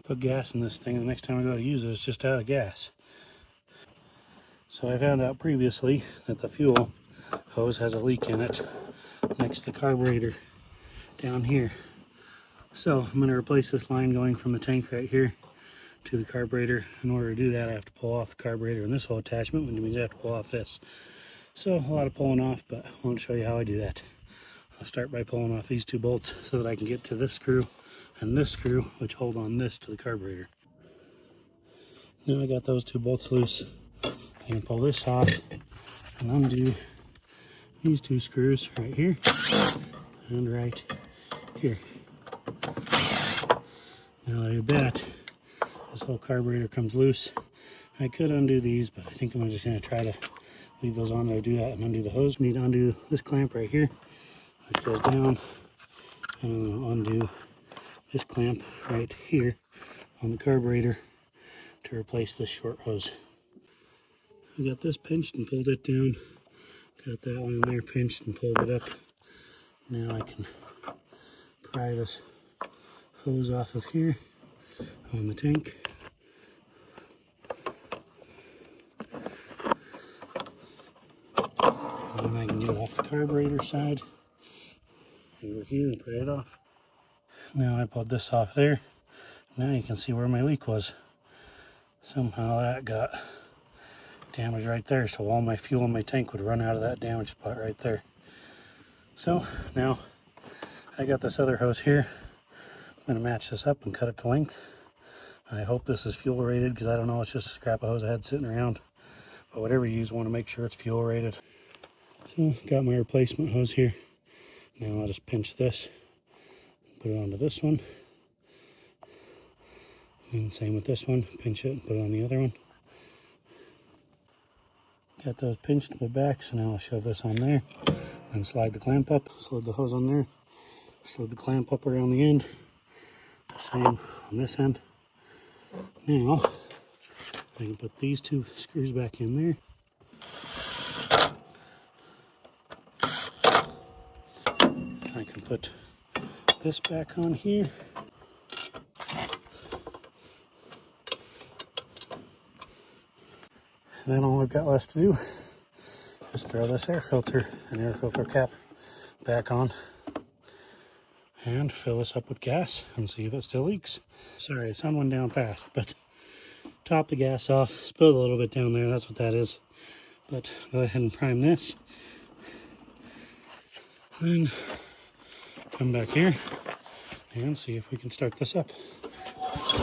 put gas in this thing. The next time I go to use it, it's just out of gas. So I found out previously that the fuel hose has a leak in it next to the carburetor down here. So I'm going to replace this line going from the tank right here to the carburetor. In order to do that, I have to pull off the carburetor and this whole attachment, which means I have to pull off this. So a lot of pulling off, but I want to show you how I do that. I'll start by pulling off these two bolts so that I can get to this screw and this screw, which hold on this to the carburetor. Now I got those two bolts loose. I can pull this off and undo these two screws right here and right here. Now that I do that, this whole carburetor comes loose. I could undo these, but I think I'm just going to try to leave those on. I do that and undo the hose. Need to undo this clamp right here, which goes down, and I'm going to undo this clamp right here on the carburetor to replace this short hose. I got this pinched and pulled it down. Got that one in there pinched and pulled it up. Now I can pry this hose off of here on the tank. And then I can get it off the carburetor side over here and pry it off. Now I pulled this off there. Now you can see where my leak was. Somehow that got damaged right there, so all my fuel in my tank would run out of that damaged spot right there. So now I got this other hose here. I'm going to match this up and cut it to length. I hope this is fuel rated, because I don't know, it's just a scrap of hose I had sitting around. But whatever you use, want to make sure it's fuel rated. So got my replacement hose here. Now I'll just pinch this, put it onto this one. And same with this one, pinch it and put it on the other one. Got those pinched to the back, so now I'll shove this on there and slide the clamp up. Slide the hose on there, slide the clamp up around the end. Same on this end. Now I can put these two screws back in there. I can put this back on here. And then all I've got left to do is throw this air filter and air filter cap back on and fill this up with gas and see if it still leaks. Sorry, the sun went down fast, but top the gas off, spilled a little bit down there, that's what that is. But go ahead and prime this. Then come back here and see if we can start this up.